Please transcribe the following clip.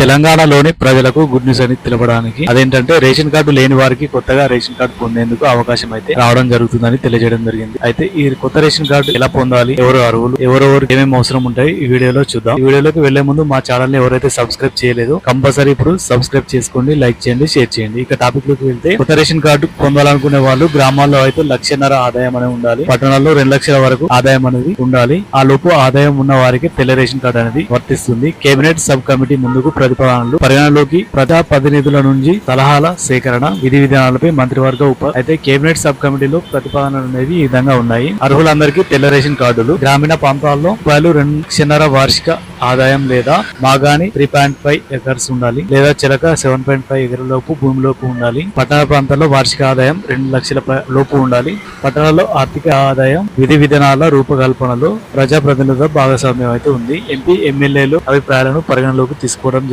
తెలంగాణలోని ప్రజలకు good news అని తెలపడానికి, అదేంటంటే రేషన్ కార్డు లేని వారికి కొత్తగా రేషన్ కార్డు పొందేందుకు అవకాశం అయితే రావడం జరుగుతుందని తెలియజేయడం జరిగింది. అయితే ఈ కొత్త రేషన్ కార్డు ఎలా పొందాలి, ఎవరు అర్హులు, ఎవరెవరు ఏమేమి అవసరం ఉంటాయి ఈ వీడియోలో చూద్దాం. ఈ వీడియోలోకి వెళ్లే ముందు మా ఛానల్ ని ఎవరైతే సబ్స్క్రైబ్ చేయలేదో కంపల్సరీ ఇప్పుడు సబ్స్క్రైబ్ చేసుకోండి, లైక్ చేయండి, షేర్ చేయండి. ఇక టాపిక్ లోకి వెళ్తే, కొత్త రేషన్ కార్డు పొందాలనుకునే వాళ్ళు గ్రామాల్లో అయితే 1,50,000 ఆదాయం అనేది ఉండాలి, పట్టణాల్లో 2 లక్షల వరకు ఆదాయం అనేది ఉండాలి. ఆ లోపు ఆదాయం ఉన్న వారికి తెల్ల రేషన్ కార్డు అనేది వర్తిస్తుంది. కేబినెట్ సబ్ కమిటీ ముందుకు ప్రతిపాదనలు పరిగణలోకి ప్రజా ప్రతినిధుల నుంచి సలహాల సేకరణ, విధి విధానాలపై మంత్రివర్గ అయితే కేబినెట్ సబ్ కమిటీలో ప్రతిపాదనలు అనేవి ఈ విధంగా ఉన్నాయి. అర్హులందరికీ తెల్ల రేషన్ కార్డులు. గ్రామీణ ప్రాంతాల్లో ₹2,500 వార్షిక ఆదాయం లేదా మాగాని 3.5 ఎకర్స్ ఉండాలి, లేదా చిలక 7.5 ఎకర్ల లోపు భూమిలోపు ఉండాలి. పట్టణ ప్రాంతాల్లో వార్షిక ఆదాయం 2 లక్షల లోపు ఉండాలి. పట్టణాల్లో ఆర్థిక ఆదాయం విధి విధానాల రూపకల్పనలో ప్రజాప్రతినిధుల భాగస్వామ్యం అయితే ఉంది. ఎంపీ ఎమ్మెల్యేలు అభిప్రాయాలను పరిగణలోకి తీసుకోవడం జరుగుతుంది.